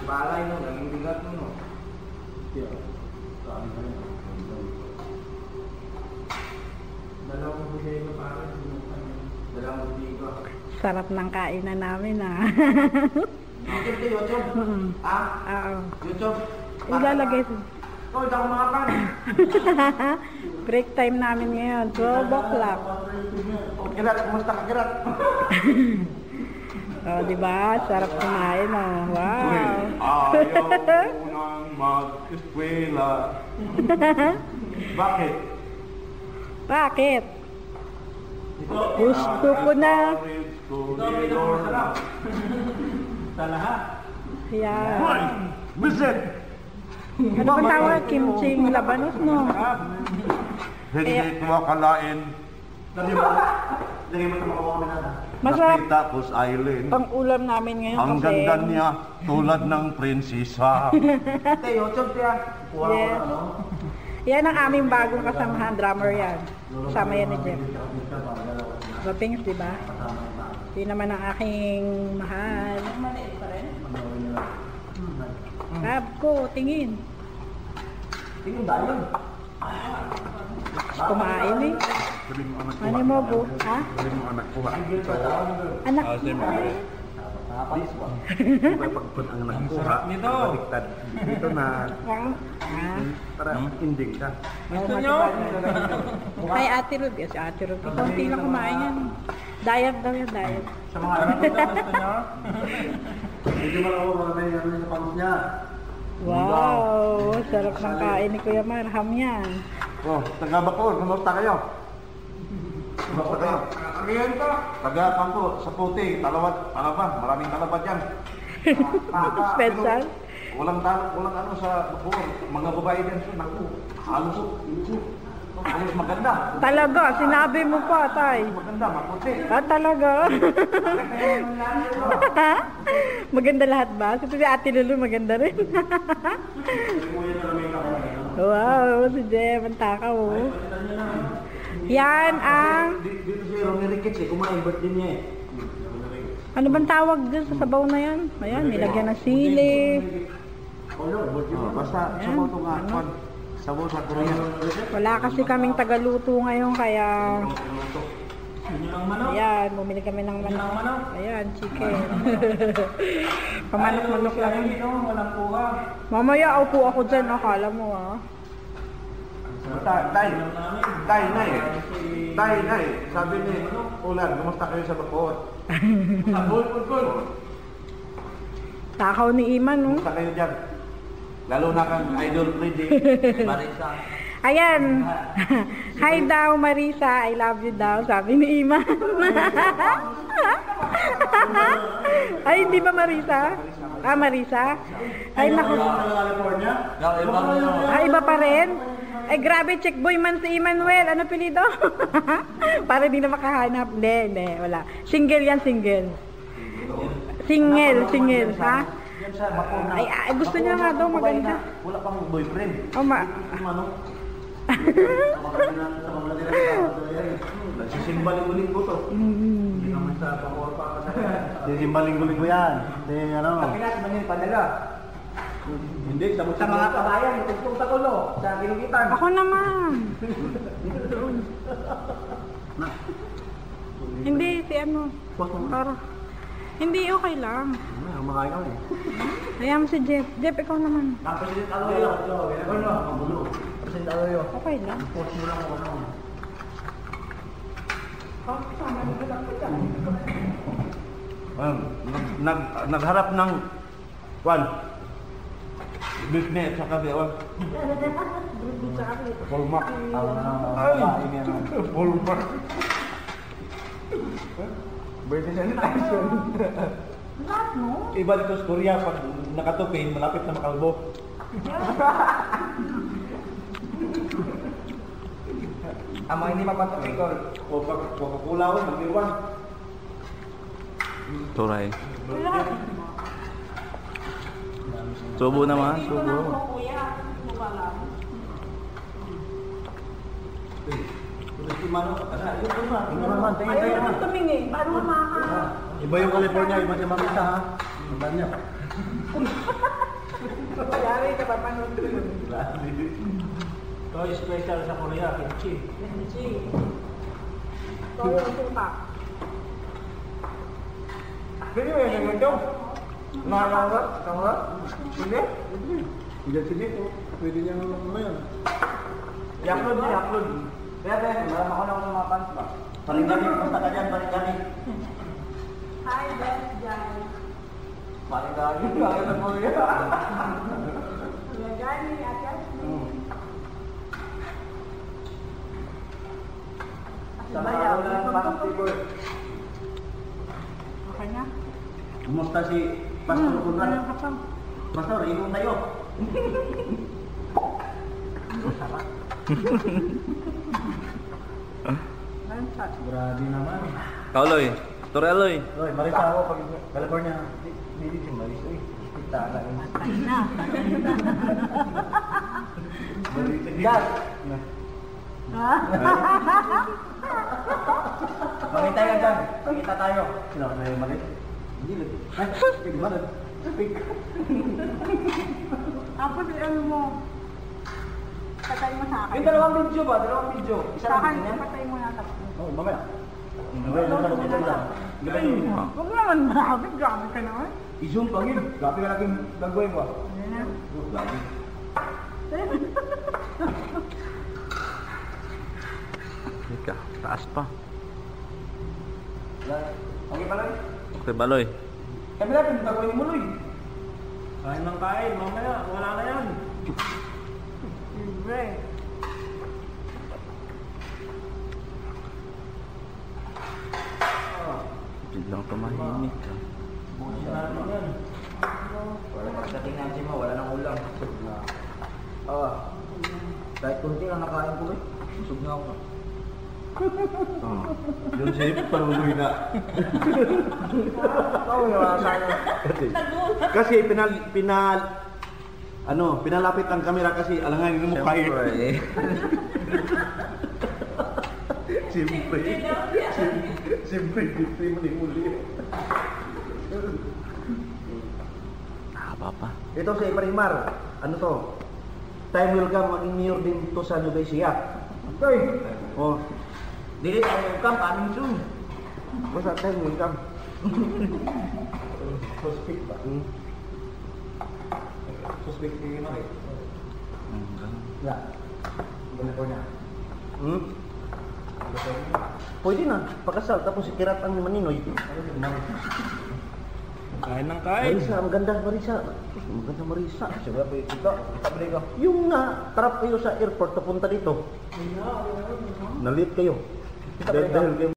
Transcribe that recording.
palay no, naging bigat mo no. Dalawang bigay ko para dalawang bigay. Sarap ng kainan namin ah. YouTube to YouTube? Ah? Oo. YouTube? Ilalagay sa... Oh, hindi ako makakan. Break time namin ngayon, 12 o'clock. Oh, Kirat, kumusta ka Kirat? Oh, diba? Sarap kumain oh. Wow. Ayaw nang mag-eskwela. Bakit? Bakit? Gusto ko na. Sa lahat. Yan. Visit! Ano ba tawag? Kimchi labanos, no? Hindi ko akalain. Lagi mo ito makawawa na. Masarap Tapos Island. pang ulam namin ngayon Ang kasi... ganda niya, tulad ng prinsesa. Ate, YouTube siya. Kuha ko Yes. na, no? Yan ang aming bagong kasamahan, drummer yan. Kasama yan ni Jeff. Rapings, di ba? Yun naman ang aking mahal. Maliit pa rin? Rab ko, tingin. Tingin dahil. Kumain eh. Ano mo, bu? Ha? Anak ko ha. Anak mo? Pagpun ang anak ko ha. Baliktad. Dito na para inding ka. Gusto nyo? Kay Ate Ruby. Si Ate Ruby. Konti lang kumain yan. Diet daw yan, diet. Sa mga anak ko, gusto nyo? Medyo malawa na yung ano sa pangos niya. Wow! Sarap ng kain ni Kuya Marham yan. Oh, taga Bacoor, kumusta kayo? Kumusta kayo? Ariyan pa. Taga Kampo, sa Puti, Talawat, Palaba, maraming talabad yan. Special? Walang ano sa Bacoor. Mga babae din so, naku, halos maganda. Talaga, sinabi mo pa, tay. Maganda, maputi. Ah, talaga? Maganda lahat ba? So, si Ate Lulu maganda rin. Wow, si Jeff, ang takaw. Oh. Yan ang... Dito si Ronnie Ricketts eh, kumain birthday niya eh. Ano bang tawag dun sa sabaw na yan? Ayan, nilagyan ng sili. Basta sa moto nga, kwan, sabaw sa Korean. Wala kasi kaming tagaluto ngayon, kaya... Ayan, bumili kami ng manok. Ayan, chicken. Pamanok-manok lang. Walang kuha. Mamaya upo ako dyan, akala mo ah. Nay, sabi ni Ulan, kumusta kayo sa Bacoor? Takaw ni Iman, no? Kumusta kayo dyan? Lalo na kang idol Freddy, Marisa. Ayan. Hi daw, Marisa. I love you daw. Sabi ni Iman. Ay, hindi ba Marisa? Ah, Marisa? Ay, naku. Ah, iba pa rin? Ay, grabe, check boy man si Emmanuel. Ano pilido? Para di na makahanap. Hindi, wala. Single yan, single. Single, ha? Ay, gusto niya nga daw maganda. Wala pang boyfriend. Oh, Nagsisimbaling-uling ko to. Hindi naman sa pangor pa kasi. Sisimbaling-guling ko yan. Ano? Sa Pinas, manyan padala. Hindi, sa mga kabayan, itugtog sa kulo, sa Giligitan. Ako naman. Hindi, si ano. Para. Hindi, okay lang. Makain kami. Hayaan mo si Jeff. Jeff, ikaw naman. Tapos yung aloyo. Ano? Magulo. Tapos yung aloyo. Okay lang. Post mo lang ako. Nagharap ng kwan. Business sa kabiyawan. Polmak. Polmak. Birthday sanitation. Iba dito sa Korea, pag nakatupin, malapit na makalbo. Ang mga hindi mapatupin ko, o Coca-Cola ko, mag-iwan. Turay. Subo naman, subo. Ayaw mo tumingin. Paano maka... Iba yung California, iba siya mamita ha. Iba niya. Yari ka papanood ko yun. Ito special sa Korea, kimchi. Kimchi. Toyo suka. Pwede ba yung ganito? Nakakawat? Nakakawat? Hindi? Hindi sige po. Pwede niya ano yan. Yaklod niya, yaklod. Kaya tayo, maram ako ng mga pants ba? Paligami, basta ka dyan, paligami. Hi, Beth Jan. Paligami, bakit ang Korea? Kuya Johnny, at Yasmin. Sana ako lang ng pants table. Okay na? Kumusta si Pastor Kunran? Anong kapang? Pastor, inom tayo. Anong chat? Grabe naman. Kauloy. Toreloy. Oy, Marisa ako pag California. Hindi si Maris. Uy, kita na. Patay na. Dad! Ha? Pakita yan dyan. Pakita tayo. Sino ka na yung Maris? Hindi lang. Ay, di ba? Tapos ano mo? Patay mo sa akin. Yung dalawang video ba? Dalawang video. Isa Sa lang akin, din yan? patay mo na tapos. Oo, mamaya. Mamaya lang sa video lang. Huwag naman grabe. Grabe ka naman. I-zoom pang yun. Gapi ka laging gagawin mo. Ayan na. Gabi. Ika, taas pa. Okay pa lang? Okay, baloy. Kami natin, gagawin mo Loy. Kain ng kain. Mamaya, wala na yan. Libre. Biglang tumahimik ka. Bukas na natin yan. Wala pagdating natin mo, wala nang ulam. Kahit kunti lang nakain ko eh. Busog na ako. Yung safe, panuloy na. Oo, wala sana. Kasi pinalapit ang kamera kasi alanganin mo kayo. Siyempre. Siyempre, siyempre muli-muli. Haba pa. Ito si Marimar. Ano to? Time will come, maging mayor din to sa Nueva Ecija. Okay. Oh, Dili tayo yung camp, aming soon. basta time will come. Suspect ba? Suspect din yun eh. Wala. Ganito niya. Pwede na, pakasal, tapos ikirat ang maninoy. Kain ng kain. Marisa, maganda Marisa. Maganda Marisa. Sige, ito. Tabli ko. Yung na, trap kayo sa airport, papunta dito. Nalit kayo. Dahil kayo